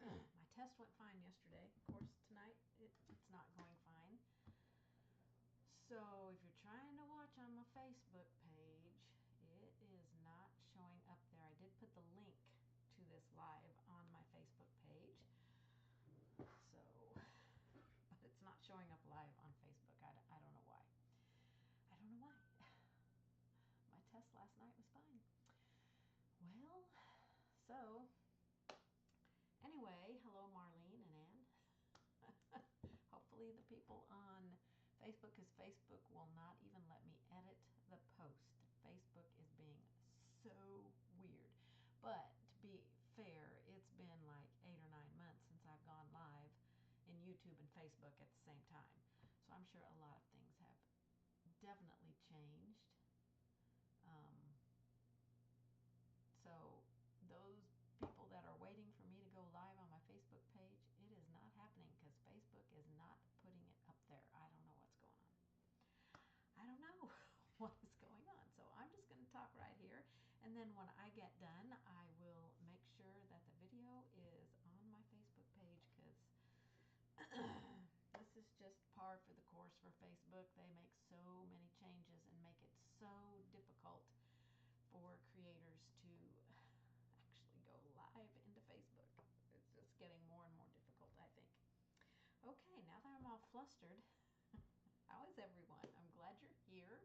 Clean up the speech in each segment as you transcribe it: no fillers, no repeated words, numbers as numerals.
My test went fine yesterday. Of course, tonight it's not going fine. So if you're trying to watch on my Facebook page, it is not showing up there. I did put the link to this live on my Facebook page. So, but it's not showing up live on Facebook. I don't know why. I don't know why. My test last night was fine. Well, so anyway, hello Marlene and Ann. Hopefully the people on Facebook, because Facebook will not even let me edit the post. Facebook is being so weird. But to be fair, it's been like 8 or 9 months since I've gone live in YouTube and Facebook at the same time. So I'm sure a lot of things have definitely changed. So those people that are waiting for me to go live on my Facebook page, it is not happening because Facebook is not putting it up there. I don't know what's going on. I don't know what is going on. So I'm just going to talk right here. And then when I get done, I will make sure that the video is on my Facebook page because this is just par for the course for Facebook. They make so many changes and make it so difficult for creators to actually go live into Facebook. It's just getting more and more difficult, I think. Okay, now that I'm all flustered, how is everyone? I'm glad you're here.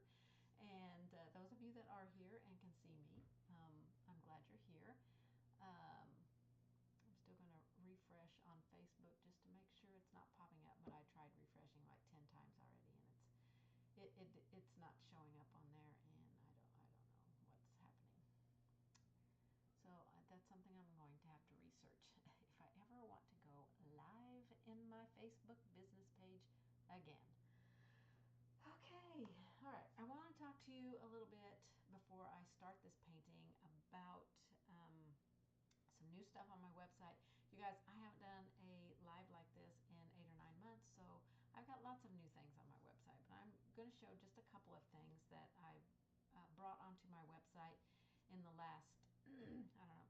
And those of you that are here and can see me, I'm glad you're here. I'm still going to refresh on Facebook just to make sure it's not popping up, but I tried refreshing like 10 times already, and it's not showing up on there, and I don't know what's happening. So that's something I'm going to have to research if I ever want to go live in my Facebook business page again. Okay, all right. I want to talk to you a little bit before I start this painting about some new stuff on my website. You guys, I haven't done a live like this in 8 or 9 months, so I've got lots of new things on my website, but I'm going to show just a couple of things that I've brought onto my website in the last, I don't know,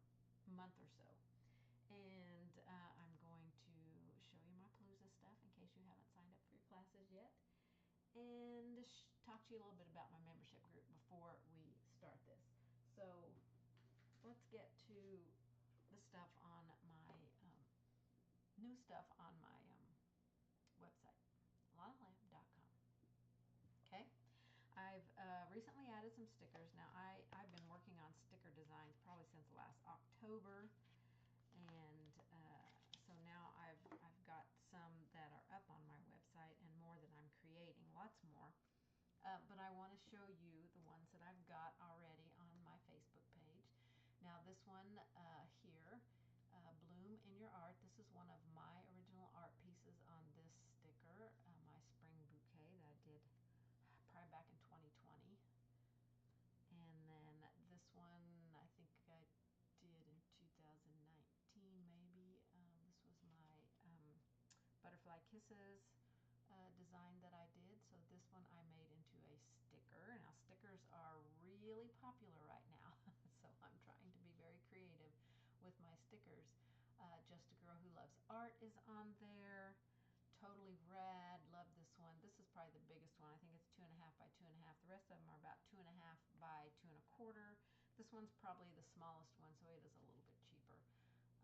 month or so. And I'm going to show you my Palooza stuff in case you haven't signed up for your classes yet, and talk to you a little bit about my membership group before we start this. So let's get to the stuff on my new stuff on my website, lonnalab.com. Okay, I've recently added some stickers. Now I've been working on sticker designs probably since last October, and so now I've got some that are up on my website and more that I'm creating, lots more. But I want to show you the ones that I've got already on my Facebook page. Now this one here, Bloom in Your Art, this is one of my original art pieces on this sticker, my spring bouquet that I did probably back in 2020. And then this one I think I did in 2019 maybe. This was my Butterfly Kisses design that I did. So this one I made into a sticker. Now stickers are really popular right now, so I'm trying to be very creative with my stickers. Just a Girl Who Loves Art is on there. Totally rad. Love this one. This is probably the biggest one. I think it's 2.5 by 2.5. The rest of them are about 2.5 by 2.25. This one's probably the smallest one, so it is a little bit cheaper.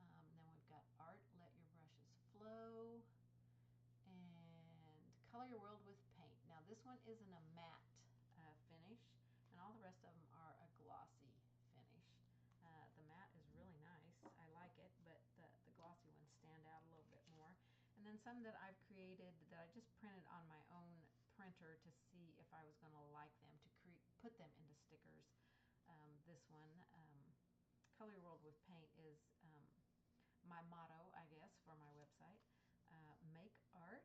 Then we've got Art, Let Your Brushes Flow, and Color Your World with Paint. Now this one isn't a matte finish, and all the rest of them are a glossy finish. The matte is really nice. I like it, but the glossy ones stand out a little bit more. And then some that I've created that I just printed on my own printer to see if I was going to like them, to put them into stickers. This one, Color Your World with Paint, is my motto, I guess, for my website. Make Art.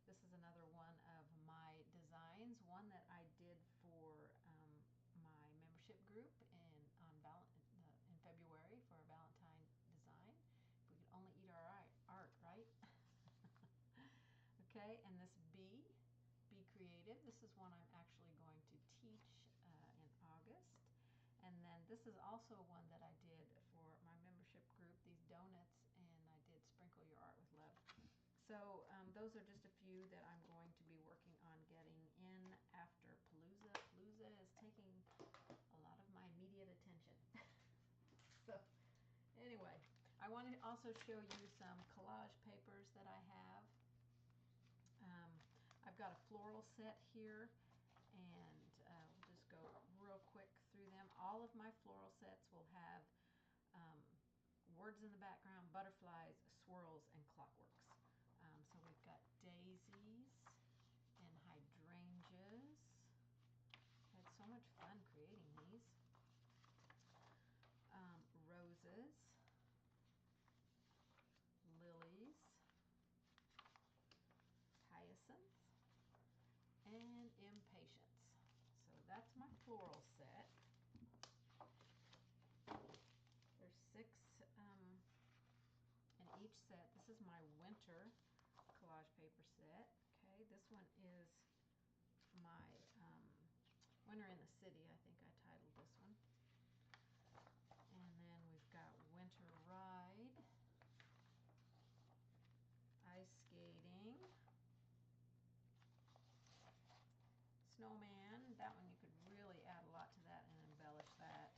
This is another one of my designs, one that I did for my membership group in February for a Valentine design. If we could only eat our art, right? Okay, and this Be Creative. This is one I'm actually going to teach in August. And then this is also one that I did for my membership group, these donuts, and I did So those are just a few that I'm going to be working on getting in after Palooza. Palooza is taking a lot of my immediate attention. So anyway, I want to also show you some collage papers that I have. I've got a floral set here, and we'll just go real quick through them. All of my floral sets will have words in the background, butterflies, swirls, and clockworks. So we've got daisies and hydrangeas. I had so much fun creating these. Roses, lilies, hyacinths, and impatiens. So that's my floral set. There's 6 in each set. This is my winter collage paper set. Okay, this one is my Winter in the City, I think I titled this one. And then we've got Winter Ride, Ice Skating, Snowman. That one you could really add a lot to that and embellish that.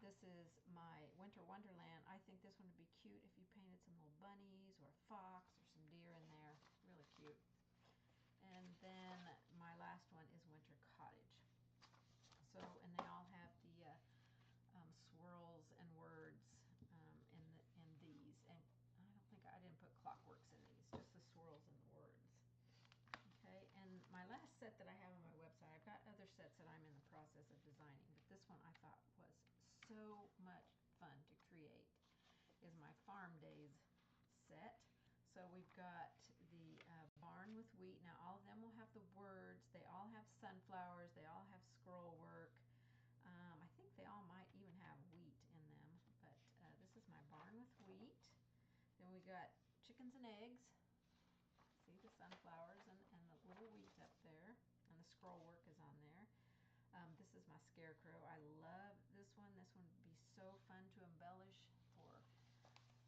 This is my Winter Wonderland. I think this one would be cute if you painted some little bunnies or a fox or some deer in there. Really cute. And then my last one is Winter Cottage. So, and they all have the swirls and words in these. And I didn't put clockworks in these, just the swirls and the words. Okay, and my last set that I have on my website, I've got other sets that I'm in the process of designing, but this one I thought was so much fun to create, is my Farm Days set. So we've got the barn with wheat. Now all of them will have the words, they all have sunflowers, they all have scroll work. I think they all might even have wheat in them, but this is my barn with wheat. Then we got chickens and eggs. See the sunflowers and the little wheat up there, and the scroll work is on there. This is my scarecrow. I love this one. This one would be so fun to embellish for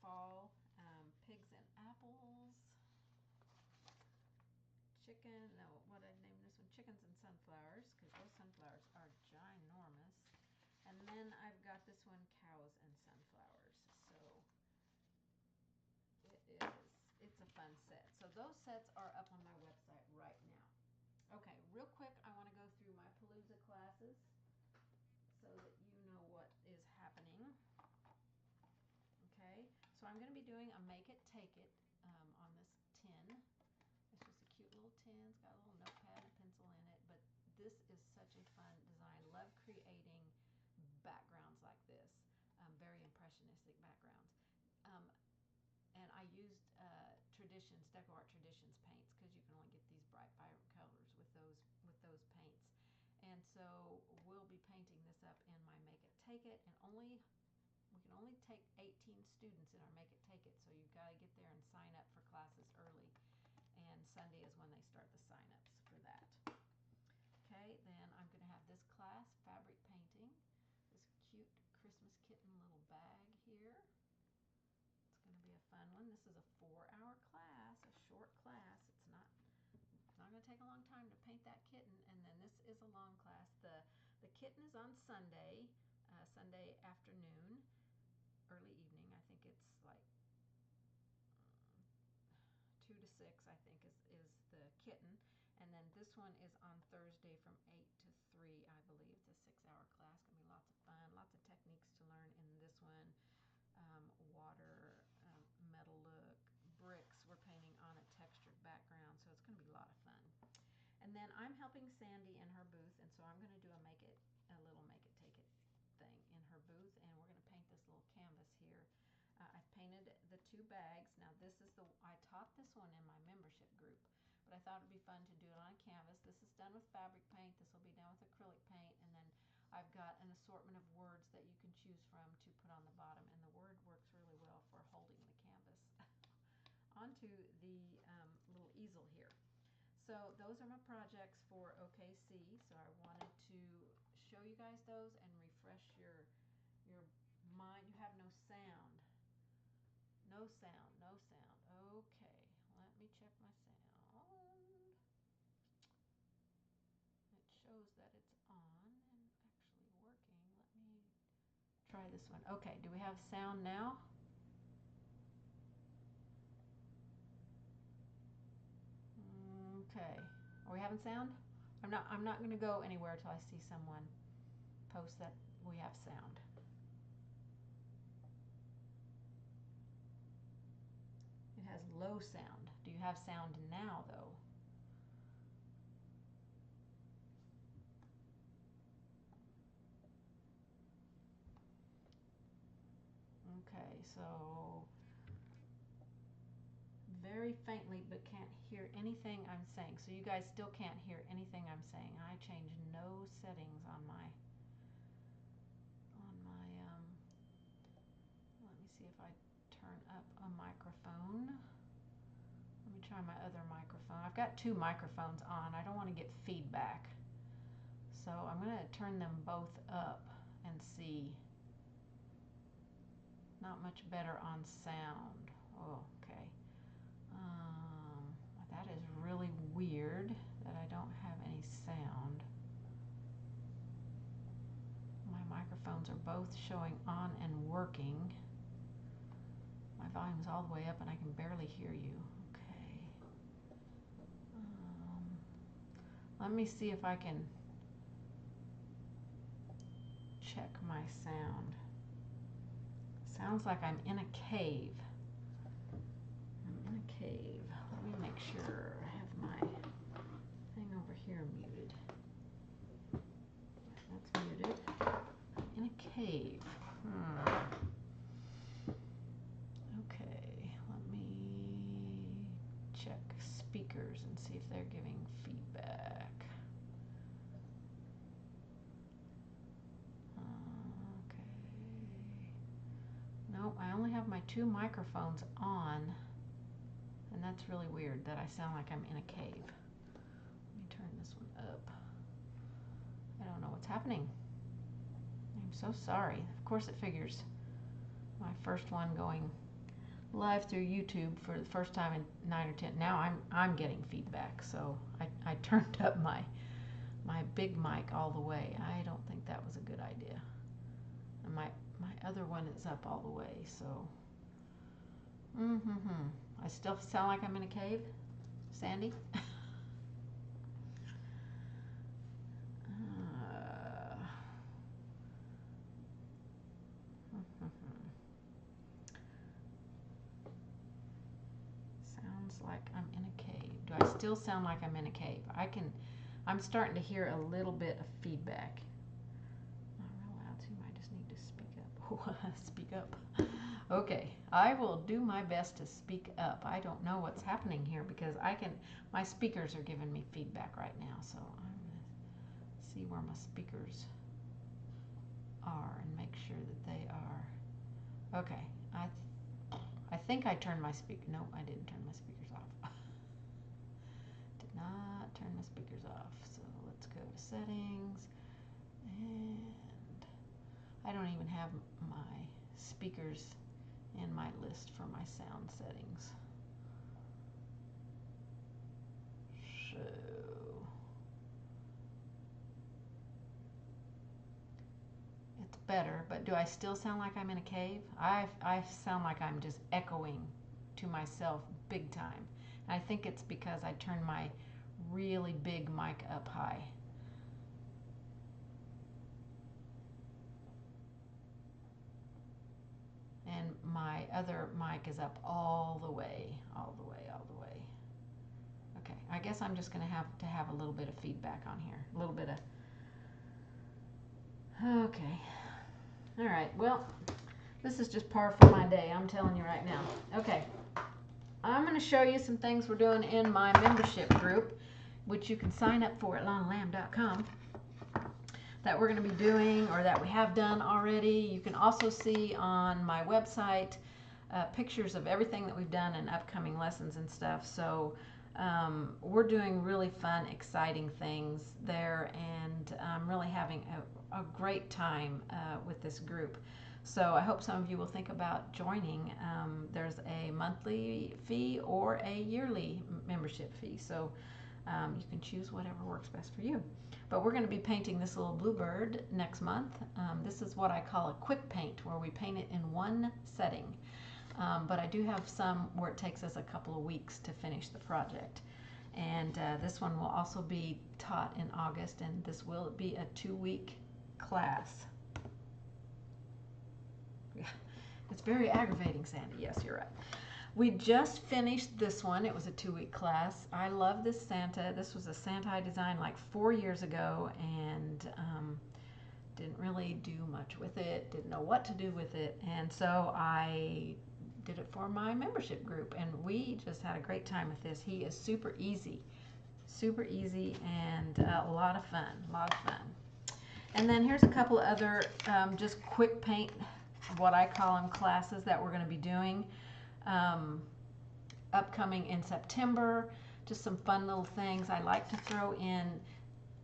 fall. Pigs and apples. What I named this one? Chickens and sunflowers, because those sunflowers are ginormous. And then I've got this one, cows and sunflowers. So it's a fun set. So those sets are up on my website right now. Okay, real quick, I want to go through my Palooza classes so that you know what is happening. Okay, so I'm going to be doing a make it, take it on this tin. It's just a cute little tin. It's got a little notepad and a pencil in it, but this is such a fun design. Love creating backgrounds like this, very impressionistic backgrounds. And I used Deco Art Traditions paints, because you can only get these bright, vibrant colors with those paints. And so we'll be painting this up in my Make It Take It, and we can only take 18 students in our Make It Take It, so you've got to get there and sign up for classes early. And Sunday is when they start the sign-ups for that. Okay, then I'm going to have this class, fabric painting, this cute Christmas kitten little bag here. It's going to be a fun one. This is a 4-hour class, a short class. It's not going to take a long time to paint that kitten. And then this is a long class. The kitten is on Sunday, Sunday afternoon, early evening. I think it's like 2 to 6, I think, is the kitten. And then this one is on Thursday from 8 to 3, I believe. It's a 6-hour class. Going to be lots of fun, lots of techniques to learn in this one. Water, metal look, bricks we're painting on a textured background, so it's going to be a lot of fun. And then I'm helping Sandy in her booth, and so I'm going to do a little make it take it thing in her booth, and we're going to paint this little canvas here. I've painted the 2 bags. Now I taught this one in my membership group, but I thought it'd be fun to do it on a canvas. This is done with fabric paint. This will be done with acrylic paint, and then I've got an assortment of words that you can choose from to put on the bottom, and the word works really well for holding the canvas onto the little easel here. So those are my projects for OKC. So I wanted to show you guys those and refresh your mind. You have no sound. No sound, no sound. Okay. this one. Okay, do we have sound now? Okay. Are we having sound? I'm not going to go anywhere till I see someone post that we have sound. It has low sound. Do you have sound now though? Okay, so very faintly, but can't hear anything I'm saying. So you guys still can't hear anything I'm saying. I changed no settings on my let me see if I turn up a microphone. Let me try my other microphone. I've got two microphones on. I don't want to get feedback. So I'm going to turn them both up and see. Not much better on sound. Oh, okay. That is really weird that I don't have any sound. My microphones are both showing on and working. My volume's all the way up and I can barely hear you. Okay. Let me see if I can check my sound. Sounds like I'm in a cave. I'm in a cave. Let me make sure I have my thing over here muted. That's muted. I'm in a cave. Okay, let me check speakers and see if they're giving feedback. Okay. Nope, I only have my two microphones on. And that's really weird that I sound like I'm in a cave. Let me turn this one up. I don't know what's happening. I'm so sorry. Of course it figures. My first one going live through YouTube for the first time in 9 or 10. Now I'm getting feedback, so I turned up my big mic all the way. I don't think that was a good idea. And my other one is up all the way, so I still sound like I'm in a cave, Sandy? Sounds like I'm in a cave. Do I still sound like I'm in a cave? I'm starting to hear a little bit of feedback. Not real loud, so you might just need to speak up. Speak up. Okay, I will do my best to speak up. I don't know what's happening here because my speakers are giving me feedback right now, so I'm going to see where my speakers are and make sure that they are. Okay, I think I turned my no, I didn't turn my speakers off. Did not turn my speakers off. So let's go to settings, and I don't even have my speakers in my list for my sound settings. So it's better, but do I still sound like I'm in a cave? I sound like I'm just echoing to myself big time. And I think it's because I turned my really big mic up high. And my other mic is up all the way. Okay, I guess I'm just going to have a little bit of feedback on here. A little bit of... Okay. All right, well, this is just par for my day, I'm telling you right now. Okay, I'm going to show you some things we're doing in my membership group, which you can sign up for at lonnalamb.com, that we're going to be doing or that we have done already. You can also see on my website pictures of everything that we've done and upcoming lessons and stuff. So we're doing really fun, exciting things there, and I'm really having a great time with this group. So I hope some of you will think about joining. There's a monthly fee or a yearly membership fee. So You can choose whatever works best for you. But we're going to be painting this little bluebird next month. This is what I call a quick paint, where we paint it in one setting. But I do have some where it takes us a couple of weeks to finish the project. And this one will also be taught in August, and this will be a 2-week class. Yeah, it's very aggravating, Sandy. Yes, you're right. We just finished this one. It was a 2-week class. I love this Santa. This was a Santa I designed like 4 years ago, and didn't really do much with it, didn't know what to do with it, and so I did it for my membership group, and we just had a great time with this. He is super easy, and a lot of fun, And then here's a couple other just quick paint, what I call them, classes that we're going to be doing upcoming in September. Just some fun little things. I like to throw in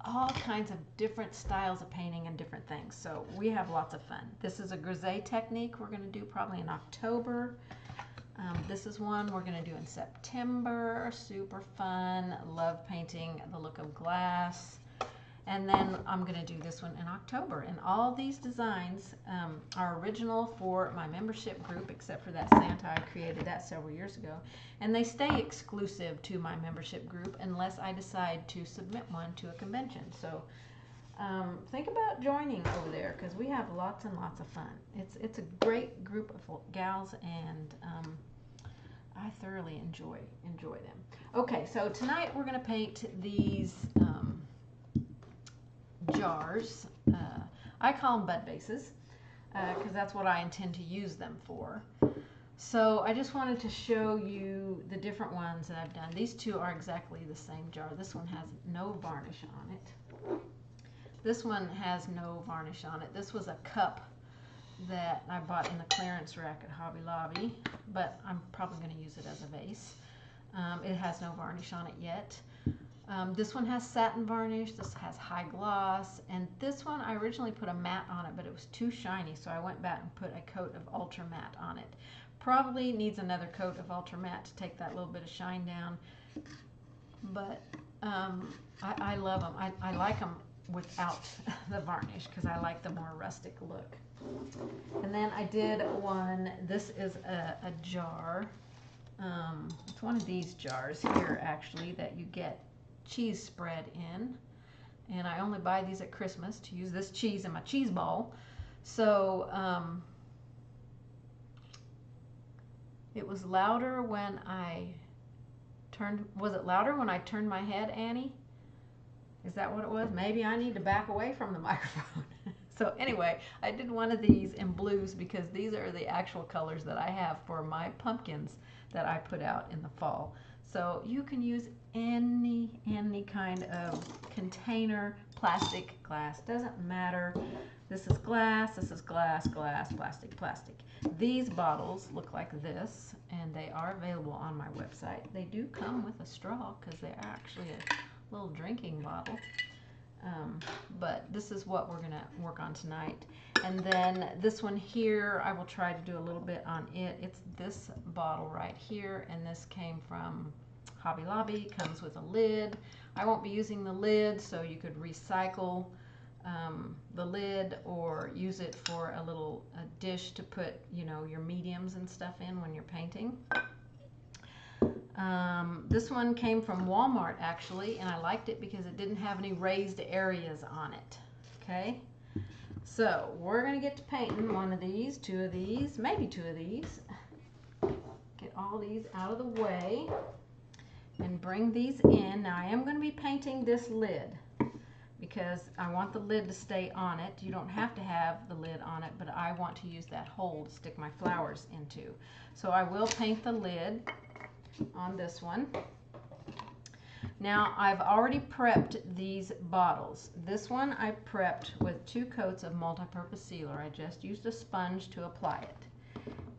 all kinds of different styles of painting and different things, so we have lots of fun. This is a grisaille technique we're going to do probably in October. This is one we're going to do in September. Super fun. Love painting the look of glass. And then I'm going to do this one in October. And all these designs are original for my membership group, except for that Santa. I created that several years ago. And they stay exclusive to my membership group unless I decide to submit one to a convention. So think about joining over there, because we have lots and lots of fun. It's a great group of gals, and I thoroughly enjoy them. Okay, so tonight we're going to paint these jars. I call them Budvases because that's what I intend to use them for. So I just wanted to show you the different ones that I've done. These two are exactly the same jar. This one has no varnish on it. This one has no varnish on it. This was a cup that I bought in the clearance rack at Hobby Lobby, but I'm probably going to use it as a vase. It has no varnish on it yet. This one has satin varnish, this has high gloss, and this one I originally put a matte on it, but it was too shiny, so I went back and put a coat of ultra matte on it. Probably needs another coat of ultra matte to take that little bit of shine down, but I love them. I like them without the varnish because I like the more rustic look. And then I did one, this is a jar. It's one of these jars here actually that you get cheese spread in, and I only buy these at Christmas to use this cheese in my cheese ball. So it was louder when I turned, was it louder when I turned my head, Annie? Is that what it was? Maybe I need to back away from the microphone. So anyway, I did one of these in blues because these are the actual colors that I have for my pumpkins that I put out in the fall. So you can use any kind of container, plastic, glass, doesn't matter. This is glass, plastic. These bottles look like this, and they are available on my website. They do come with a straw because they're actually a little drinking bottle. But this is what we're going to work on tonight. And then this one here, I will try to do a little bit on it. It's this bottle right here, and this came from Hobby Lobby. Comes with a lid. I won't be using the lid, so you could recycle the lid or use it for a dish to put, you know, your mediums and stuff in when you're painting. This one came from Walmart actually, and I liked it because it didn't have any raised areas on it. Okay, so we're gonna get to painting one of these, two of these, maybe two of these. Get all these out of the way and bring these in. Now I am going to be painting this lid because I want the lid to stay on it. You don't have to have the lid on it, but I want to use that hole to stick my flowers into. So I will paint the lid on this one. Now I've already prepped these bottles. This one I prepped with 2 coats of multi-purpose sealer. I just used a sponge to apply it.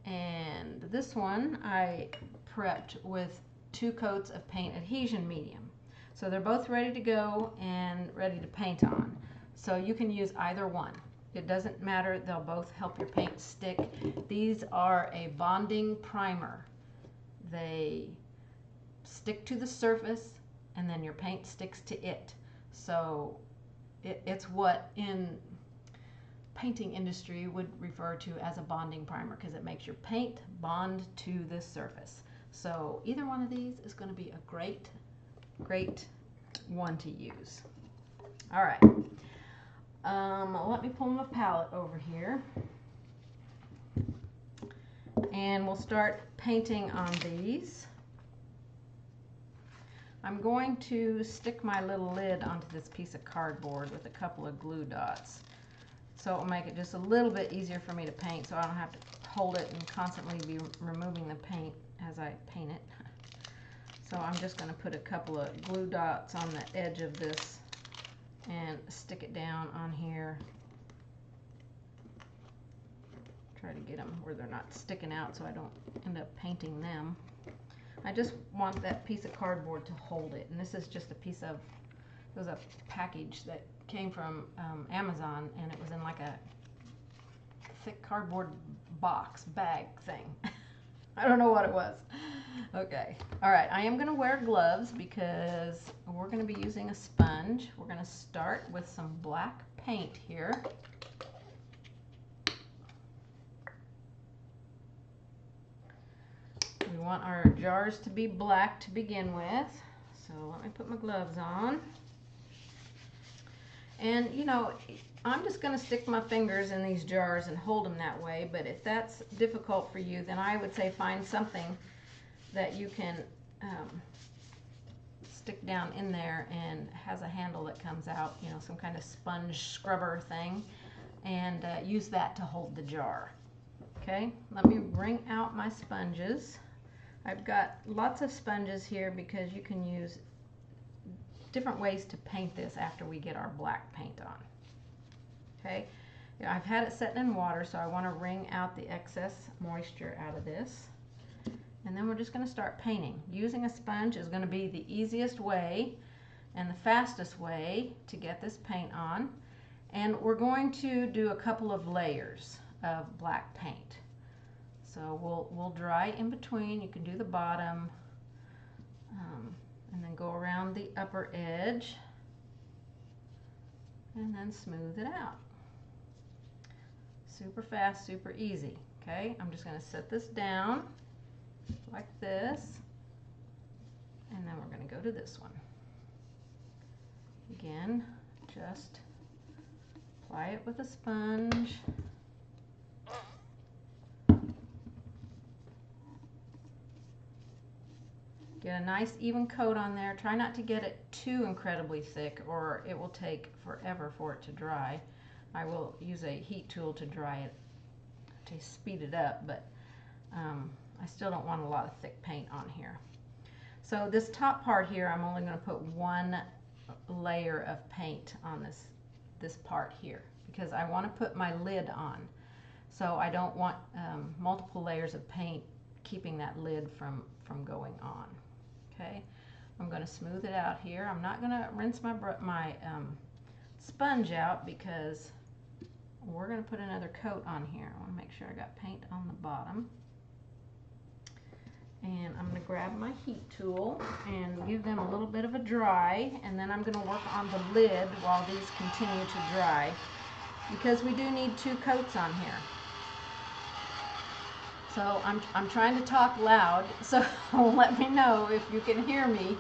And this one I prepped with 2 coats of paint adhesion medium. So they're both ready to go and ready to paint on. So you can use either one. It doesn't matter, they'll both help your paint stick. These are a bonding primer. They stick to the surface and then your paint sticks to it. So it's what in painting industry would refer to as a bonding primer, because it makes your paint bond to this surface. So either one of these is going to be a great one to use. All right, let me pull my palette over here, and we'll start painting on these. I'm going to stick my little lid onto this piece of cardboard with a couple of glue dots, so it will make it just a little bit easier for me to paint, so I don't have to hold it and constantly be removing the paint as I paint it. So I'm just going to put a couple of glue dots on the edge of this and stick it down on here. Try to get them where they're not sticking out so I don't end up painting them. I just want that piece of cardboard to hold it, and this is just a piece of, it was a package that came from Amazon, and it was in like a thick cardboard box bag thing. I don't know what it was. Okay, all right, I am going to wear gloves because we're going to be using a sponge. We're going to start with some black paint here. We want our jars to be black to begin with, so let me put my gloves on. And you know, I'm just going to stick my fingers in these jars and hold them that way, but if that's difficult for you, then I would say find something that you can stick down in there and has a handle that comes out, you know, some kind of sponge scrubber thing, and use that to hold the jar. Okay, let me wring out my sponges. I've got lots of sponges here because you can use different ways to paint this after we get our black paint on. Okay, I've had it setting in water, so I want to wring out the excess moisture out of this. And then we're just going to start painting. Using a sponge is going to be the easiest way and the fastest way to get this paint on. And we're going to do a couple of layers of black paint. So we'll dry in between. You can do the bottom, and then go around the upper edge, and then smooth it out. Super fast, super easy. Okay, I'm just going to set this down like this, and then we're going to go to this one. Again, just apply it with a sponge. Get a nice even coat on there. Try not to get it too incredibly thick, or it will take forever for it to dry. I will use a heat tool to dry it to speed it up, but I still don't want a lot of thick paint on here. So this top part here, I'm only going to put one layer of paint on this part here, because I want to put my lid on. So I don't want multiple layers of paint keeping that lid from going on. Okay, I'm going to smooth it out here. I'm not going to rinse my sponge out because we're going to put another coat on here. I want to make sure I got paint on the bottom. And I'm going to grab my heat tool and give them a little bit of a dry, and then I'm going to work on the lid while these continue to dry, because we do need 2 coats on here. So I'm trying to talk loud, so let me know if you can hear me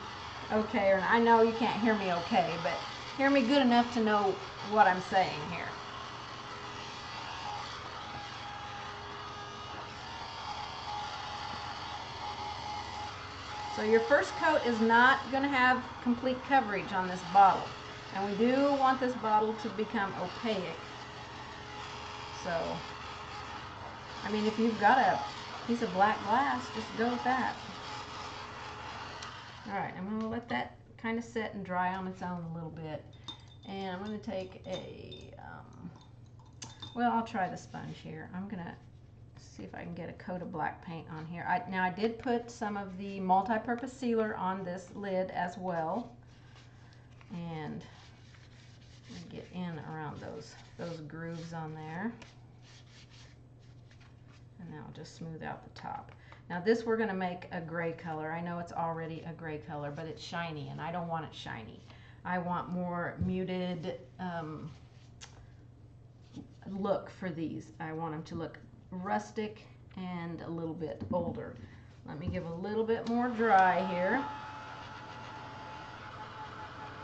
okay, or I know you can't hear me okay, but hear me good enough to know what I'm saying here. So your first coat is not going to have complete coverage on this bottle, and we do want this bottle to become opaque. So I mean, if you've got a piece of black glass, just go with that. Alright, I'm going to let that kind of set and dry on its own a little bit. And I'm going to take a, well, I'll try the sponge here. I'm going to see if I can get a coat of black paint on here. Now I did put some of the multi-purpose sealer on this lid as well. And get in around those grooves on there. And now I'll just smooth out the top. Now this we're going to make a gray color. I know it's already a gray color, but it's shiny and I don't want it shiny. I want more muted look for these. I want them to look rustic and a little bit older. Let me give a little bit more dry here.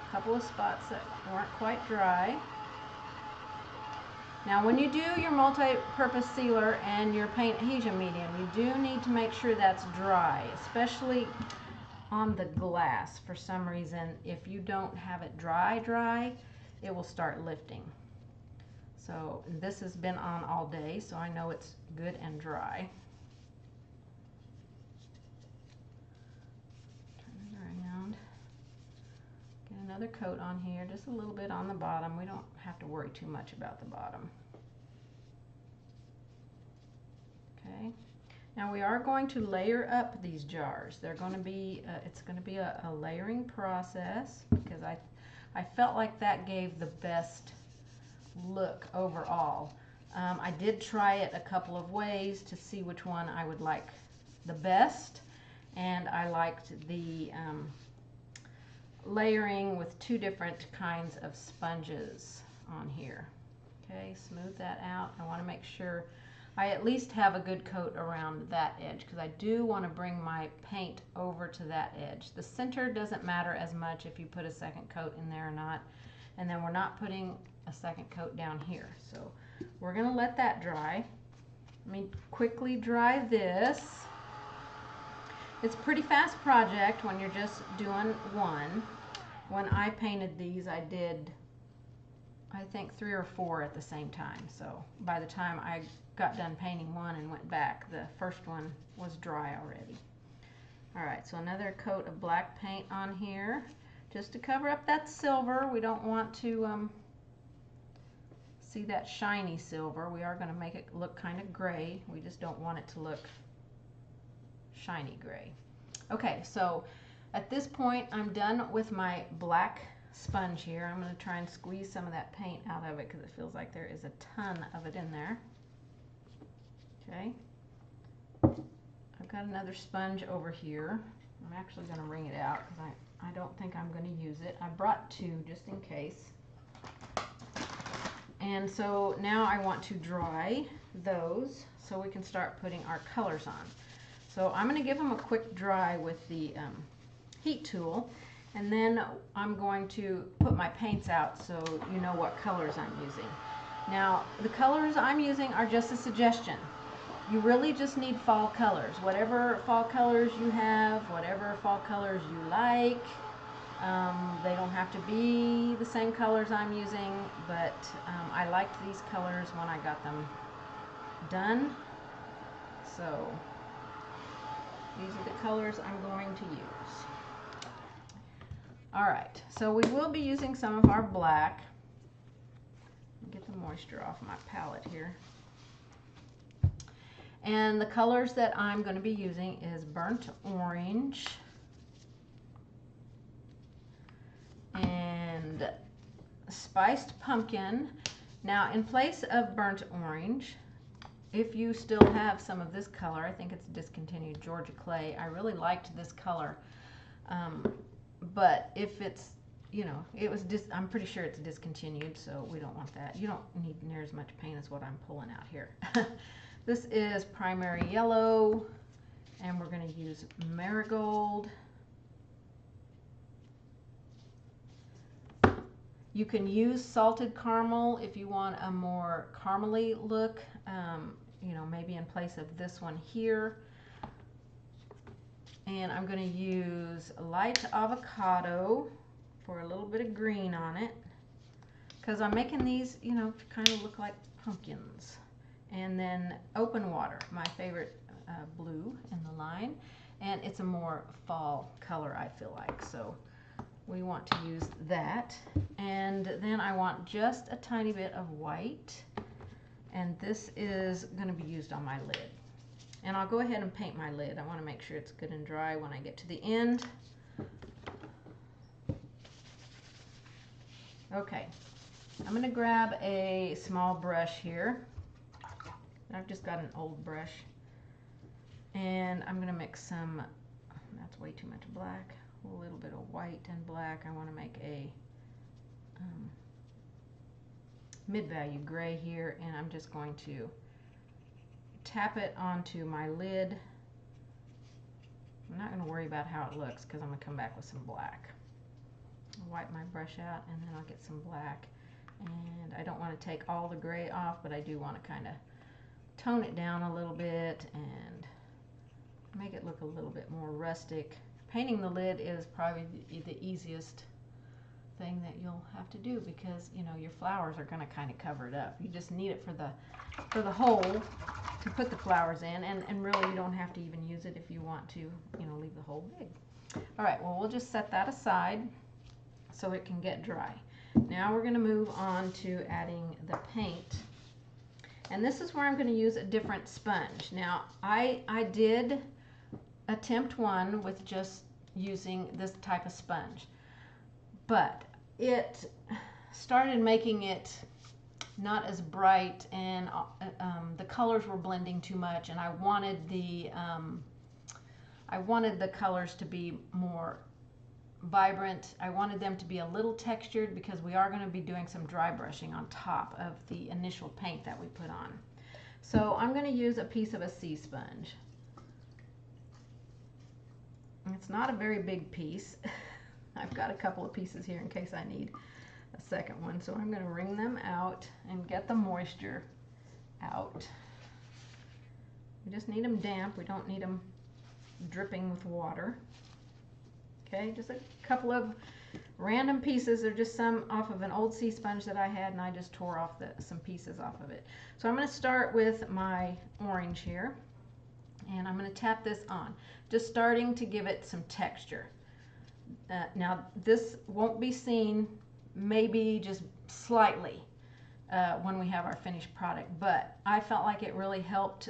A couple of spots that weren't quite dry. Now when you do your multi-purpose sealer and your paint adhesion medium, you do need to make sure that's dry, especially on the glass. For some reason, if you don't have it dry, it will start lifting. So this has been on all day, so I know it's good and dry. Turn it around. Get another coat on here, just a little bit on the bottom. We don't have to worry too much about the bottom. Okay. Now we are going to layer up these jars. They're going to be, it's going to be a layering process because I felt like that gave the best look overall. I did try it a couple of ways to see which one I would like the best, and I liked the layering with two different kinds of sponges on here. Okay, smooth that out. I want to make sure I at least have a good coat around that edge because I do want to bring my paint over to that edge. The center doesn't matter as much if you put a second coat in there or not. And then we're not putting a second coat down here. So we're going to let that dry. Let me quickly dry this. It's a pretty fast project when you're just doing one. When I painted these, I did, I think, 3 or 4 at the same time. So by the time I got done painting one and went back, the first one was dry already. All right, so another coat of black paint on here just to cover up that silver. We don't want to see that shiny silver. We are going to make it look kind of gray. We just don't want it to look shiny gray. Okay, so at this point I'm done with my black sponge here. I'm going to try and squeeze some of that paint out of it because it feels like there is a ton of it in there. Okay, I've got another sponge over here. I'm actually going to wring it out because I don't think I'm going to use it. I brought 2 just in case. And so now I want to dry those so we can start putting our colors on. So I'm going to give them a quick dry with the heat tool, and then I'm going to put my paints out so you know what colors I'm using. Now the colors I'm using are just a suggestion. You really just need fall colors. Whatever fall colors you have, whatever fall colors you like. They don't have to be the same colors I'm using, but I liked these colors when I got them done. So these are the colors I'm going to use. Alright, so we will be using some of our black. Get the moisture off my palette here. And the colors that I'm going to be using is burnt orange and spiced pumpkin. Now in place of burnt orange, if you still have some of this color, I think it's discontinued, Georgia Clay. I really liked this color, but if it's, you know, I'm pretty sure it's discontinued, so we don't want that. You don't need near as much paint as what I'm pulling out here. This is primary yellow, and we're going to use marigold. You can use salted caramel if you want a more caramely look, you know, maybe in place of this one here. And I'm going to use light avocado for a little bit of green on it, because I'm making these, you know, to kind of look like pumpkins. And then open water, my favorite blue in the line, and it's a more fall color, I feel like, so we want to use that. And then I want just a tiny bit of white, and this is going to be used on my lid. And I'll go ahead and paint my lid. I want to make sure it's good and dry when I get to the end. Okay, I'm going to grab a small brush here. I've just got an old brush. And I'm going to mix some, that's way too much black, a little bit of white and black. I want to make a mid-value gray here, and I'm just going to tap it onto my lid. I'm not going to worry about how it looks because I'm going to come back with some black. I'll wipe my brush out and then I'll get some black. And I don't want to take all the gray off, but I do want to kind of tone it down a little bit and make it look a little bit more rustic. Painting the lid is probably the easiest thing that you'll have to do because, you know, your flowers are going to kind of cover it up. You just need it for the hole to put the flowers in, and really you don't have to even use it if you want to, you know, leave the hole big. All right, well, we'll just set that aside so it can get dry. Now we're going to move on to adding the paint. And this is where I'm going to use a different sponge. Now, I did attempt one with just using this type of sponge, but it started making it not as bright, and the colors were blending too much, and I wanted the colors to be more vibrant. I wanted them to be a little textured because we are going to be doing some dry brushing on top of the initial paint that we put on. So I'm going to use a piece of a sea sponge. It's not a very big piece. I've got a couple of pieces here in case I need a second one. So I'm going to wring them out and get the moisture out. We just need them damp. We don't need them dripping with water. Okay, just a couple of random pieces. They're just some off of an old sea sponge that I had, and I just tore off some pieces off of it. So I'm going to start with my orange here, and I'm going to tap this on, just starting to give it some texture. Now this won't be seen, maybe just slightly when we have our finished product, but I felt like it really helped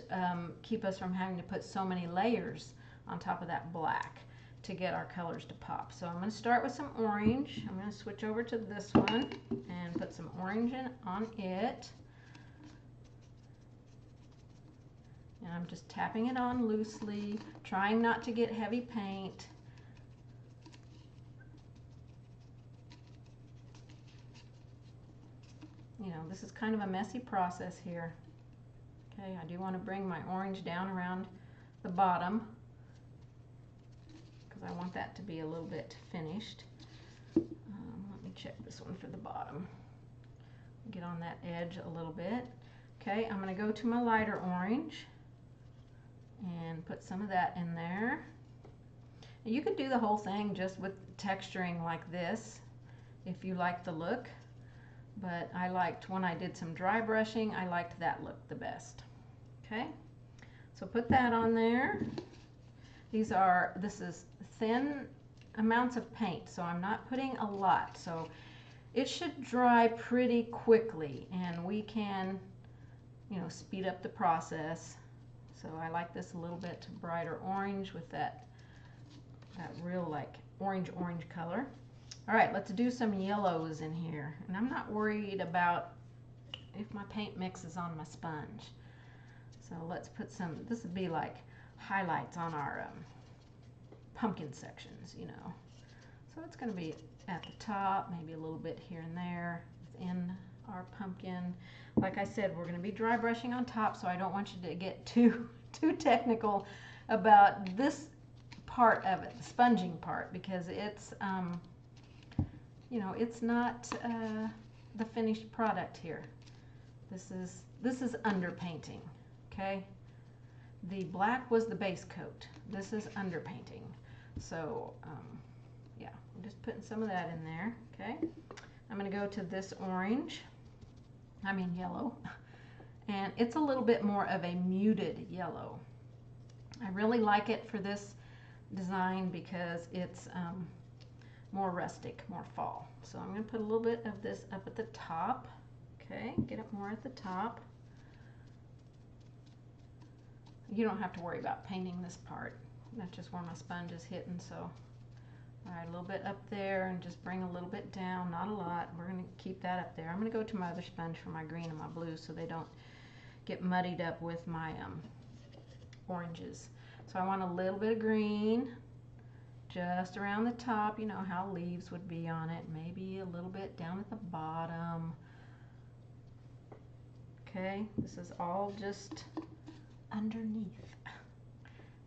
keep us from having to put so many layers on top of that black to get our colors to pop. So I'm going to start with some orange. I'm going to switch over to this one and put some orange on it. And I'm just tapping it on loosely, trying not to get heavy paint. You know, this is kind of a messy process here. Okay, I do want to bring my orange down around the bottom, I want that to be a little bit finished. Let me check this one for the bottom. Get on that edge a little bit. Okay, I'm going to go to my lighter orange and put some of that in there. And you could do the whole thing just with texturing like this if you like the look, but I liked, when I did some dry brushing, I liked that look the best. Okay, so put that on there. This is thin amounts of paint, so I'm not putting a lot. So it should dry pretty quickly, and we can, you know, speed up the process. So I like this a little bit brighter orange with that real like orange color. All right, let's do some yellows in here. And I'm not worried about if my paint mixes on my sponge. So let's put some, this would be like highlights on our pumpkin sections, you know. So it's going to be at the top, maybe a little bit here and there within our pumpkin. Like I said, we're going to be dry brushing on top, so I don't want you to get too technical about this part of it, the sponging part, because it's you know, it's not the finished product here. This is underpainting. Okay, the black was the base coat. This is underpainting. So yeah, I'm just putting some of that in there. Okay, I'm going to go to this orange, yellow, and it's a little bit more of a muted yellow. I really like it for this design because it's more rustic, more fall. So I'm going to put a little bit of this up at the top. Okay, get it more at the top. You don't have to worry about painting this part. That's just where my sponge is hitting. So, all right, a little bit up there, and just bring a little bit down, not a lot. We're going to keep that up there. I'm going to go to my other sponge for my green and my blue so they don't get muddied up with my oranges. So I want a little bit of green just around the top, you know how leaves would be on it, maybe a little bit down at the bottom. Okay, this is all just underneath.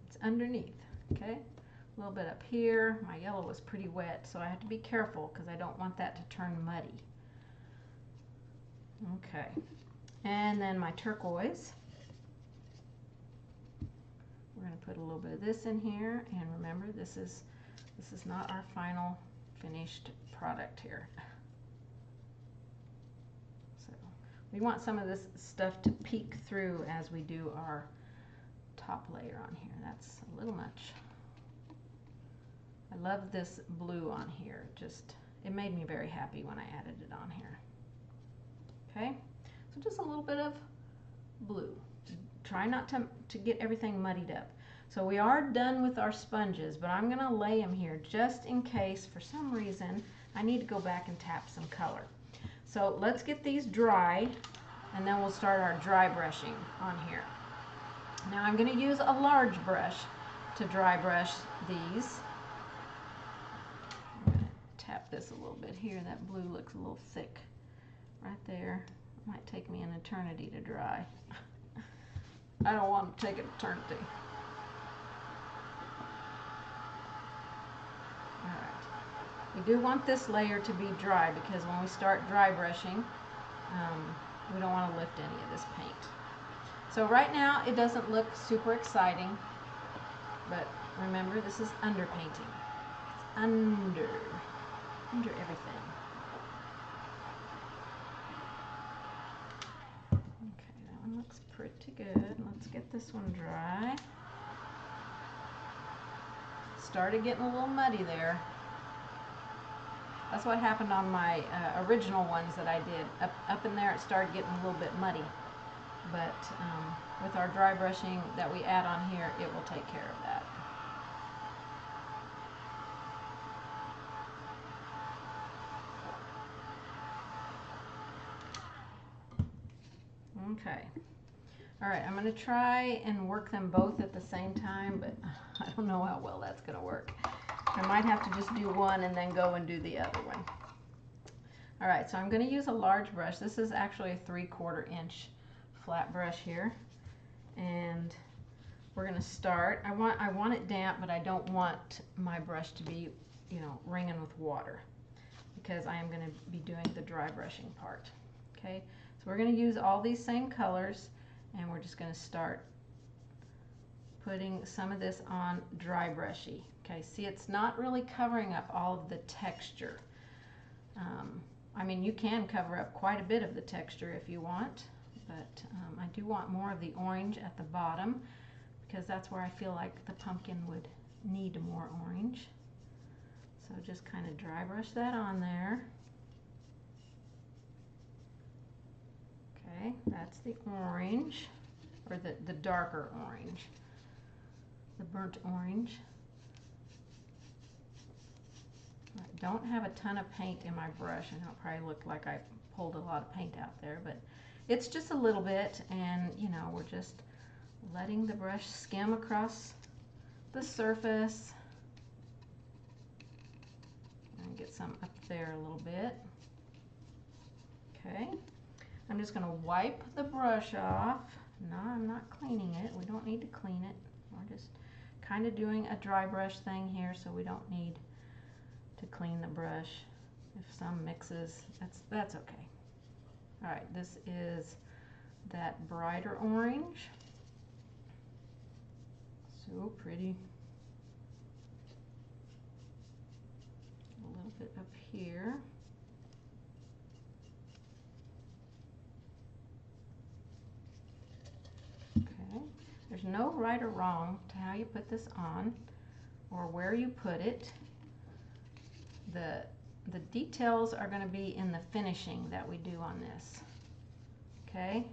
It's underneath, okay? A little bit up here. My yellow was pretty wet, so I have to be careful because I don't want that to turn muddy. Okay, and then my turquoise. We're going to put a little bit of this in here, and remember, this is not our final finished product here. So we want some of this stuff to peek through as we do our top layer on here. That's a little much. I love this blue on here. It made me very happy when I added it on here. Okay, so just a little bit of blue. Try not to get everything muddied up. So we are done with our sponges, but I'm going to lay them here just in case for some reason I need to go back and tap some color. So let's get these dry, and then we'll start our dry brushing on here. Now I'm going to use a large brush to dry brush these. I'm going to tap this a little bit here. That blue looks a little thick right there. It might take me an eternity to dry. I don't want to take an eternity. Alright. We do want this layer to be dry because when we start dry brushing, we don't want to lift any of this paint. So right now it doesn't look super exciting, but remember, this is underpainting. It's under everything. Okay, that one looks pretty good. Let's get this one dry. Started getting a little muddy there. That's what happened on my original ones that I did. Up in there it started getting a little bit muddy. But with our dry brushing that we add on here, it will take care of that. Okay. Alright, I'm going to try and work them both at the same time, but I don't know how well that's going to work. I might have to just do one and then go and do the other one. Alright, so I'm going to use a large brush. This is actually a 3/4 inch flat brush here. And we're going to start. I want it damp, but I don't want my brush to be, you know, ringing with water because I am going to be doing the dry brushing part. Okay, so we're going to use all these same colors, and we're just going to start putting some of this on dry brushy. Okay, see, it's not really covering up all of the texture. I mean, you can cover up quite a bit of the texture if you want, but I do want more of the orange at the bottom because that's where I feel like the pumpkin would need more orange. So just kind of dry brush that on there. Okay, that's the orange, or the darker orange, the burnt orange. I don't have a ton of paint in my brush. I know it probably looked like I pulled a lot of paint out there, but it's just a little bit, and you know, we're just letting the brush skim across the surface. And get some up there a little bit. Okay, I'm just going to wipe the brush off. No, I'm not cleaning it. We don't need to clean it. We're just kind of doing a dry brush thing here, so we don't need to clean the brush. If some mixes, that's okay. All right, this is that brighter orange. So pretty. A little bit up here. Okay, there's no right or wrong to how you put this on or where you put it. The details are going to be in the finishing that we do on this. Okay?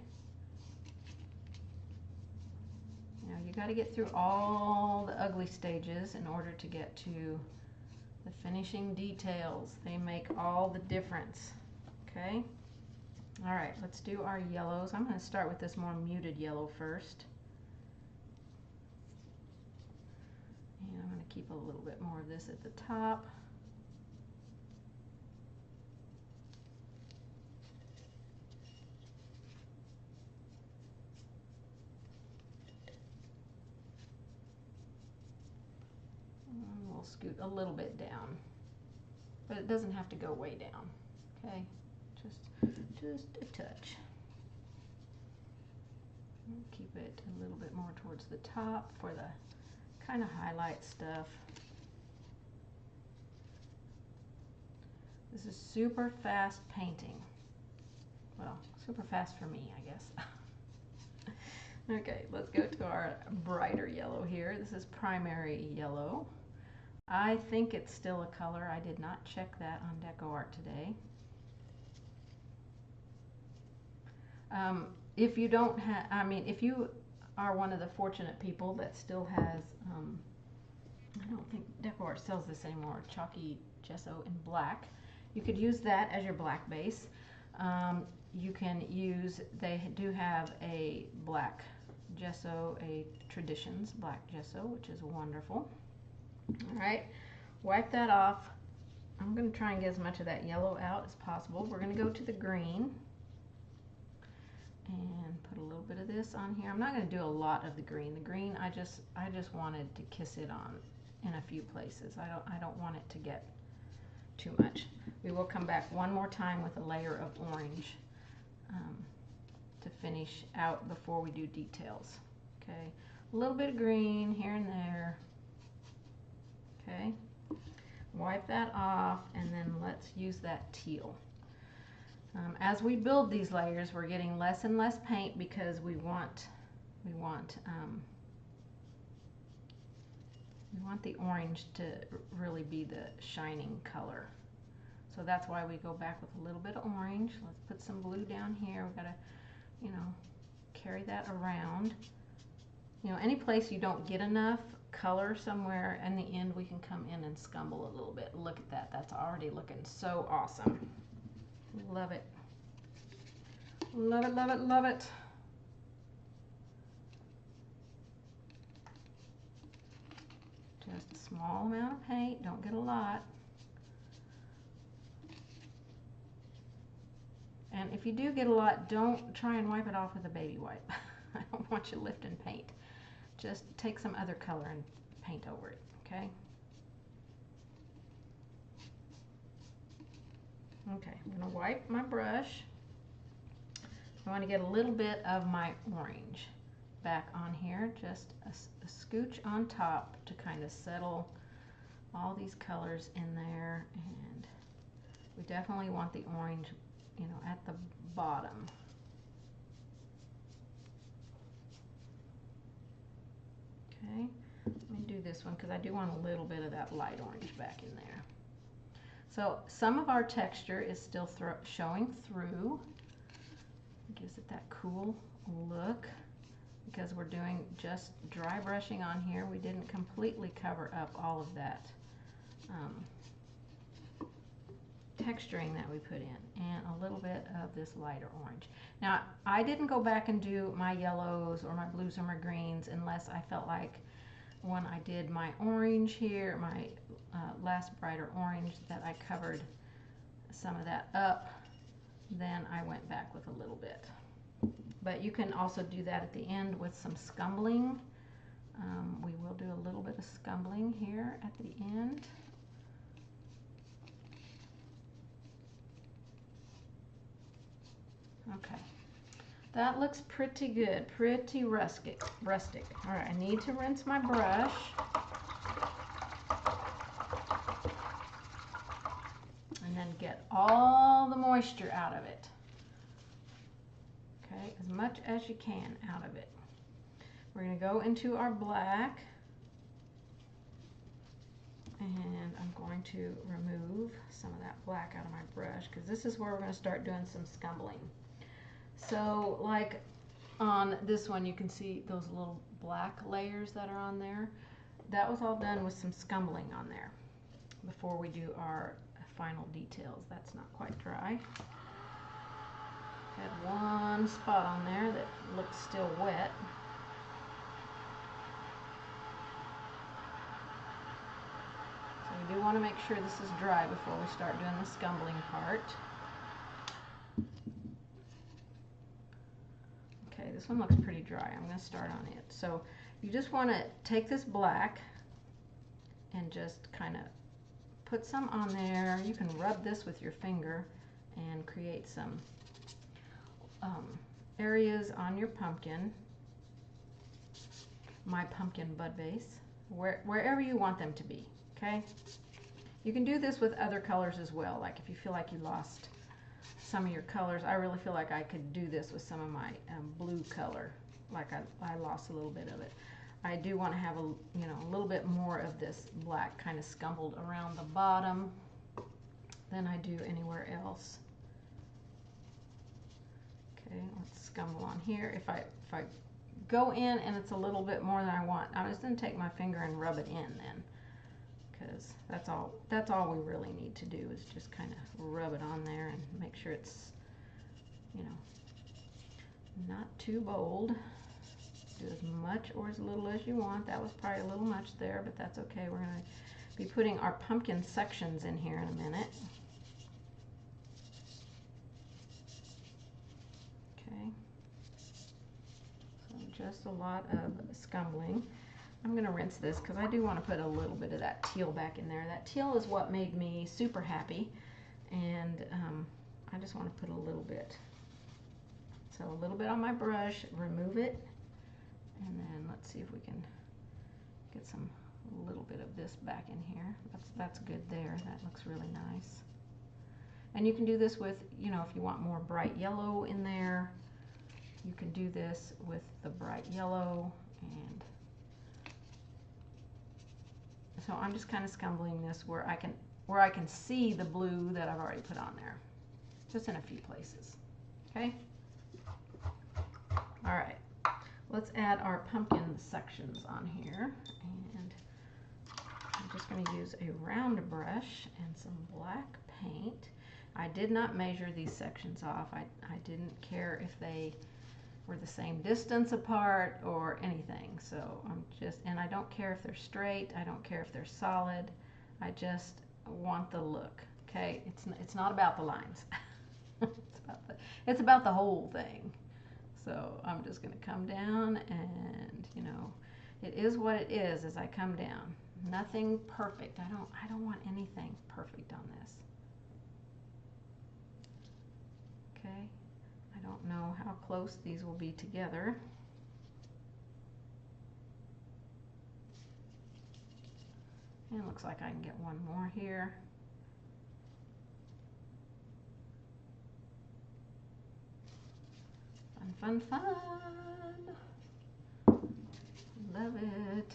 Now you got to get through all the ugly stages in order to get to the finishing details. They make all the difference. Okay? All right, let's do our yellows. I'm going to start with this more muted yellow first. I'm going to keep a little bit more of this at the top. And we'll scoot a little bit down, but it doesn't have to go way down. Okay, just a touch. Keep it a little bit more towards the top for the kind of highlight stuff. This is super fast painting. Well, super fast for me, I guess. Okay, let's go to our brighter yellow here. This is primary yellow. I think it's still a color. I did not check that on DecoArt today. If you don't have, I mean, if you are one of the fortunate people that still has, I don't think DecoArt sells this anymore, chalky gesso in black, you could use that as your black base. You can use, they do have a black gesso, a Traditions black gesso, which is wonderful. All right, wipe that off. I'm going to try and get as much of that yellow out as possible. We're going to go to the green and put a little bit of this on here. I'm not going to do a lot of the green. The green, I just wanted to kiss it on in a few places. I don't want it to get too much. We will come back one more time with a layer of orange to finish out before we do details. Okay, a little bit of green here and there. Okay, wipe that off, and then let's use that teal. As we build these layers, we're getting less and less paint because we want the orange to really be the shining color. So that's why we go back with a little bit of orange. Let's put some blue down here. We've got to, you know, carry that around. You know, any place you don't get enough color somewhere, in the end we can come in and scumble a little bit. Look at that. That's already looking so awesome. Love it. Love it, love it, love it. Just a small amount of paint. Don't get a lot. And if you do get a lot, don't try and wipe it off with a baby wipe. I don't want you lifting paint. Just take some other color and paint over it, okay? Okay, I'm going to wipe my brush. I want to get a little bit of my orange back on here, just a scooch on top to kind of settle all these colors in there. And we definitely want the orange, you know, at the bottom. Okay, let me do this one because I do want a little bit of that light orange back in there. So some of our texture is still showing through. It gives it that cool look because we're doing just dry brushing on here. We didn't completely cover up all of that texturing that we put in, and a little bit of this lighter orange. Now, I didn't go back and do my yellows or my blues or my greens unless I felt like when I did my orange here, my last brighter orange, that I covered some of that up. Then I went back with a little bit. But you can also do that at the end with some scumbling. We will do a little bit of scumbling here at the end. Okay, that looks pretty good, pretty rustic. All right, I need to rinse my brush. And then get all the moisture out of it. Okay, as much as you can out of it. We're going to go into our black. And I'm going to remove some of that black out of my brush because this is where we're going to start doing some scumbling. So like on this one, you can see those little black layers that are on there. That was all done with some scumbling on there before we do our final details. That's not quite dry. Had one spot on there that looks still wet. want to make sure this is dry before we start doing the scumbling part. Okay, this one looks pretty dry. I'm going to start on it. So you just want to take this black and just kind of put some on there. You can rub this with your finger and create some areas on your pumpkin. My pumpkin Budvase, wherever you want them to be, okay? You can do this with other colors as well, like if you feel like you lost some of your colors. I really feel like I could do this with some of my blue color, like I lost a little bit of it. I do want to have a little bit more of this black kind of scumbled around the bottom than I do anywhere else. Okay, let's scumble on here. If I go in and it's a little bit more than I want, I'm just going to take my finger and rub it in then, because that's all we really need to do is just kind of rub it on there and make sure it's, you know, not too bold. Do as much or as little as you want. That was probably a little much there, but that's okay. We're going to be putting our pumpkin sections in here in a minute. Okay. So just a lot of scumbling. I'm going to rinse this because I do want to put a little bit of that teal back in there. That teal is what made me super happy, and I just want to put a little bit. So a little bit on my brush, remove it, and then let's see if we can get a little bit of this back in here. That's good there. That looks really nice. And you can do this with, you know, if you want more bright yellow in there, you can do this with the bright yellow. And so I'm just kind of scumbling this where I can see the blue that I've already put on there, just in a few places. Okay. All right. Let's add our pumpkin sections on here, and I'm just going to use a round brush and some black paint. I did not measure these sections off. I didn't care if they were the same distance apart or anything. So and I don't care if they're straight. I don't care if they're solid. I just want the look. Okay, it's not about the lines. it's about the whole thing. So I'm just going to come down, and you know, it is what it is as I come down. Nothing perfect. I don't want anything perfect on this. Okay. I don't know how close these will be together. And it looks like I can get one more here. Fun, fun, fun. Love it.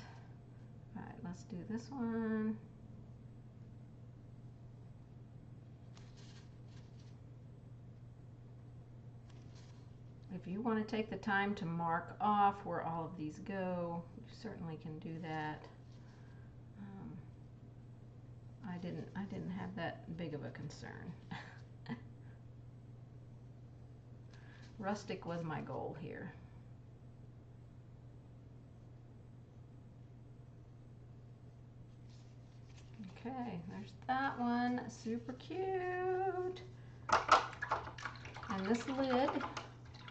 All right, let's do this one. If you want to take the time to mark off where all of these go, you certainly can do that. I didn't have that big of a concern. Rustic was my goal here. Okay, there's that one. Super cute. And this lid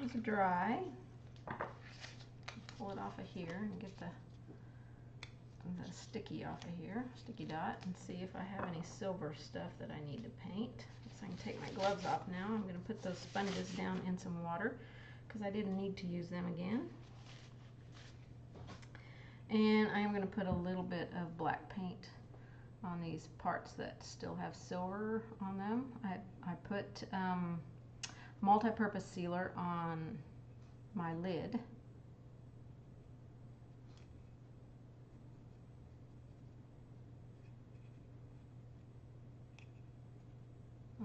is dry. Pull it off of here and get the sticky off of here, sticky dot, and see if I have any silver stuff that I need to paint. So I can take my gloves off now. I'm going to put those sponges down in some water because I didn't need to use them again. And I am going to put a little bit of black paint on these parts that still have silver on them. I put multi-purpose sealer on my lid.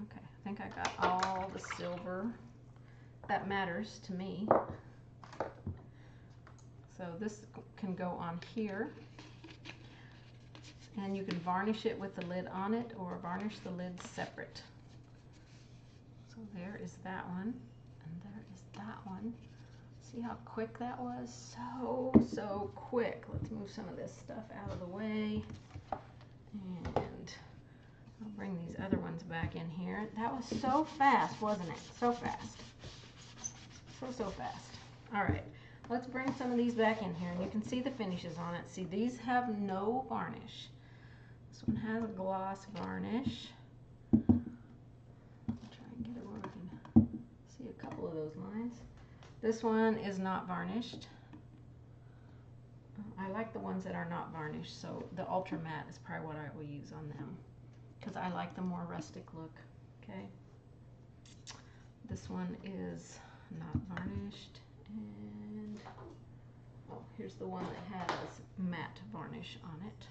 Okay, I think I got all the silver that matters to me. So this can go on here, and you can varnish it with the lid on it or varnish the lid separate. So there is that one, and there is that one. See how quick that was? So quick. Let's move some of this stuff out of the way. And I'll bring these other ones back in here. That was so fast, wasn't it? So fast. So fast. All right, let's bring some of these back in here, and you can see the finishes on it. See, these have no varnish. This one has a gloss varnish. I'll try and get it where we can see a couple of those lines. This one is not varnished. I like the ones that are not varnished, so the ultra matte is probably what I will use on them, because I like the more rustic look. Okay. This one is not varnished, and oh, here's the one that has matte varnish on it,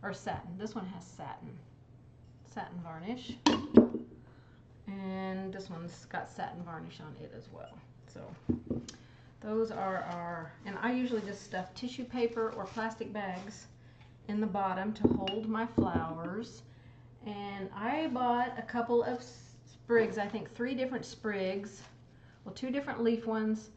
or satin. This one has satin varnish, and this one's got satin varnish on it as well. So those are our, and I usually just stuff tissue paper or plastic bags in the bottom to hold my flowers. And I bought a couple of sprigs, I think 3 different sprigs, well, 2 different leaf ones,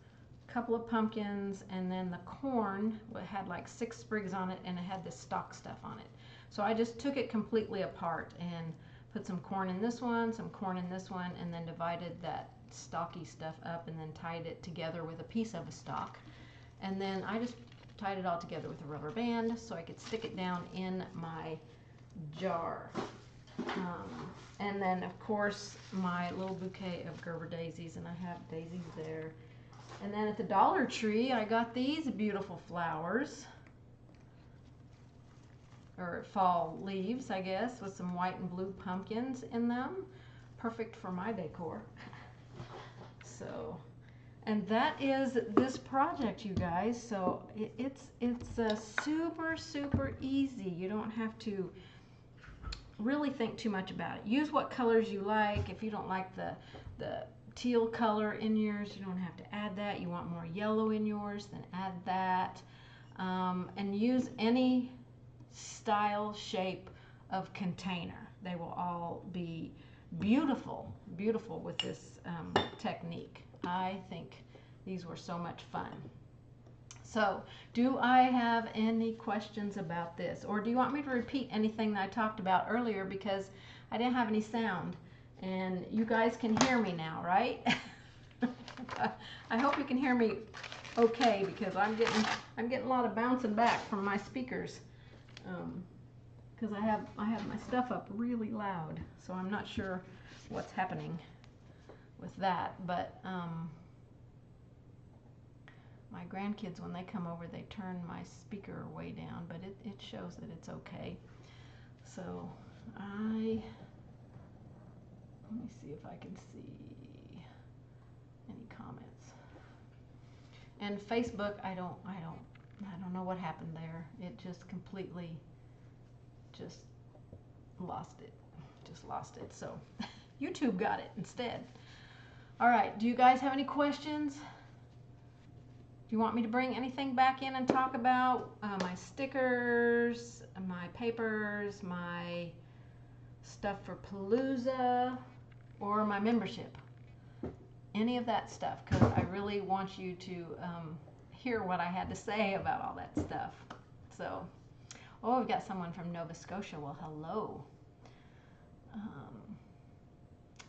a couple of pumpkins, and then the corn had like 6 sprigs on it, and it had this stalk stuff on it. So I just took it completely apart and put some corn in this one, some corn in this one, and then divided that stalky stuff up and then tied it together with a piece of a stalk. And then I just tied it all together with a rubber band so I could stick it down in my jar. And then of course my little bouquet of Gerber daisies, and I have daisies there. And then at the Dollar Tree I got these beautiful flowers, or fall leaves, I guess, with some white and blue pumpkins in them. Perfect for my decor. So, and that is this project, you guys. So it's super easy. You don't have to really think too much about it. Use what colors you like. If you don't like the teal color in yours, you don't have to add that. You want more yellow in yours, then add that. And use any style, shape of container. They will all be beautiful with this technique. I think these were so much fun. So, do I have any questions about this? Or do you want me to repeat anything that I talked about earlier, because I didn't have any sound? And you guys can hear me now, right? I hope you can hear me okay, because I'm getting a lot of bouncing back from my speakers. Because I have my stuff up really loud, so I'm not sure what's happening with that. But my grandkids, when they come over, they turn my speaker way down, but it shows that it's okay. So let me see if I can see any comments. And Facebook, I don't know what happened there. It just completely lost it. So YouTube got it instead. All right, do you guys have any questions? Do you want me to bring anything back in and talk about my stickers, my papers, my stuff for Palooza, or my membership? Any of that stuff, because I really want you to hear what I had to say about all that stuff. So, oh, we've got someone from Nova Scotia. Well, hello.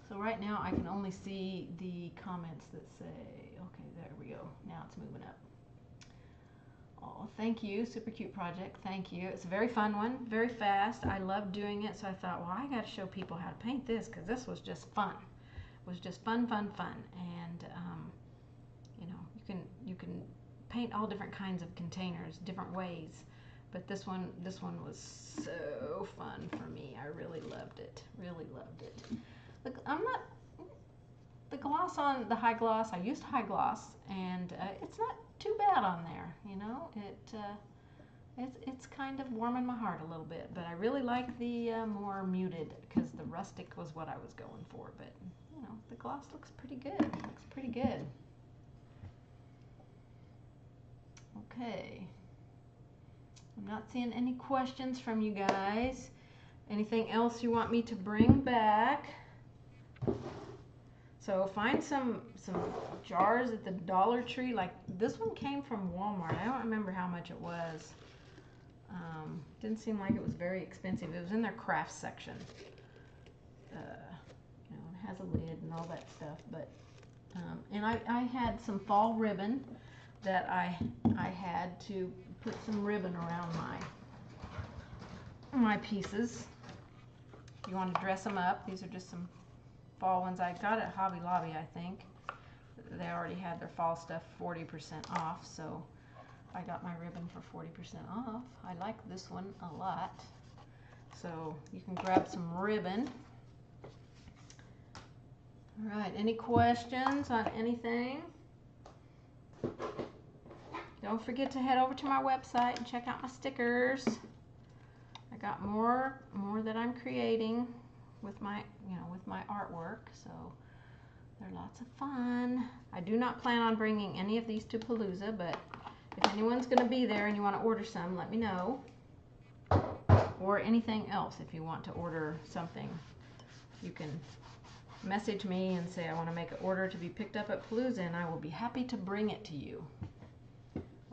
So right now I can only see the comments that say, okay, there we go. Now it's moving up. Oh, thank you. Super cute project. Thank you. It's a very fun one. Very fast. I love doing it. So I thought, well, I got to show people how to paint this, because this was just fun. It was just fun. And, you know, you can paint all different kinds of containers, different ways. But this one was so fun for me. I really loved it. Really loved it. Look, the gloss on the high gloss, I used high gloss, and it's not too bad on there, you know. It's kind of warming my heart a little bit, but I really like the more muted, because the rustic was what I was going for. But you know, the gloss looks pretty good. Okay. I'm not seeing any questions from you guys. Anything else you want me to bring back? So find some jars at the Dollar Tree. Like this one came from Walmart. I don't remember how much it was. Didn't seem like it was very expensive. It was in their crafts section. You know, it has a lid and all that stuff. But and I had some fall ribbon that I had to put some ribbon around my pieces. If you want to dress them up, these are just some fall ones I got at Hobby Lobby, I think. They already had their fall stuff 40% off, so I got my ribbon for 40% off. I like this one a lot. So you can grab some ribbon. All right, any questions on anything? Don't forget to head over to my website and check out my stickers. I got more that I'm creating with my, with my artwork, so they're lots of fun. I do not plan on bringing any of these to Palooza, but if anyone's going to be there and you want to order some, let me know. Or anything else, if you want to order something, you can message me and say I want to make an order to be picked up at Palooza, and I will be happy to bring it to you.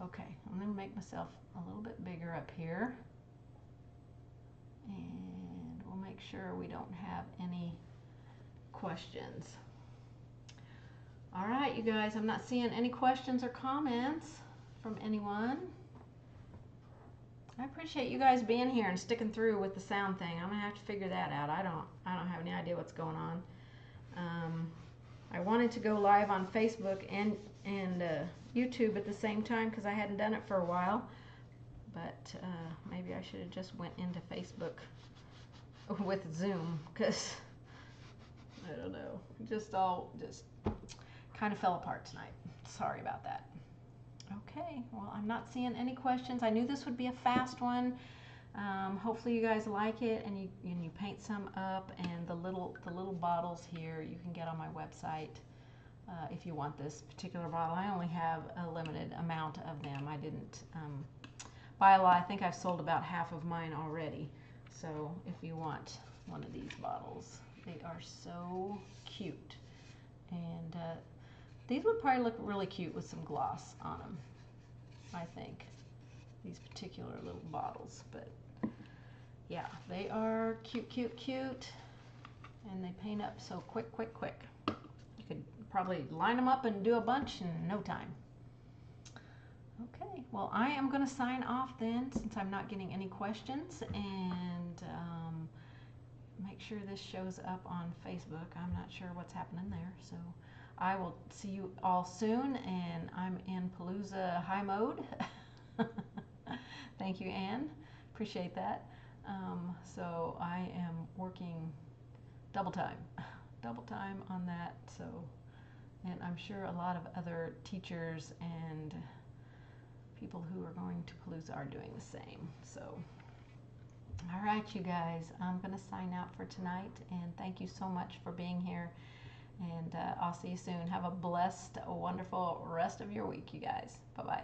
Okay, I'm going to make myself a little bit bigger up here. And we'll make sure we don't have any questions. All right, you guys, I'm not seeing any questions or comments from anyone. I appreciate you guys being here and sticking through with the sound thing. I'm gonna have to figure that out. I don't have any idea what's going on. I wanted to go live on Facebook and YouTube at the same time because I hadn't done it for a while. But maybe I should have just went into Facebook with Zoom, because I don't know, just kind of fell apart tonight. Sorry about that. Okay, well, I'm not seeing any questions. I knew this would be a fast one. Hopefully you guys like it, and you paint some up. And the little bottles here you can get on my website if you want this particular bottle. I only have a limited amount of them. I didn't buy a lot. I think I've sold about half of mine already. So if you want one of these bottles, they are so cute. And these would probably look really cute with some gloss on them, I think, these particular little bottles. But yeah, they are cute, cute, cute. And they paint up so quick, quick, quick. You could probably line them up and do a bunch in no time. Okay, well, I am going to sign off then, since I'm not getting any questions, and make sure this shows up on Facebook. I'm not sure what's happening there, so I will see you all soon, and I'm in Palooza high mode. Thank you, Anne. Appreciate that. So I am working double time on that, so, and I'm sure a lot of other teachers and people who are going to Palooza are doing the same. So, all right, you guys, I'm going to sign out for tonight, and thank you so much for being here, and I'll see you soon. Have a blessed, wonderful rest of your week, you guys. Bye-bye.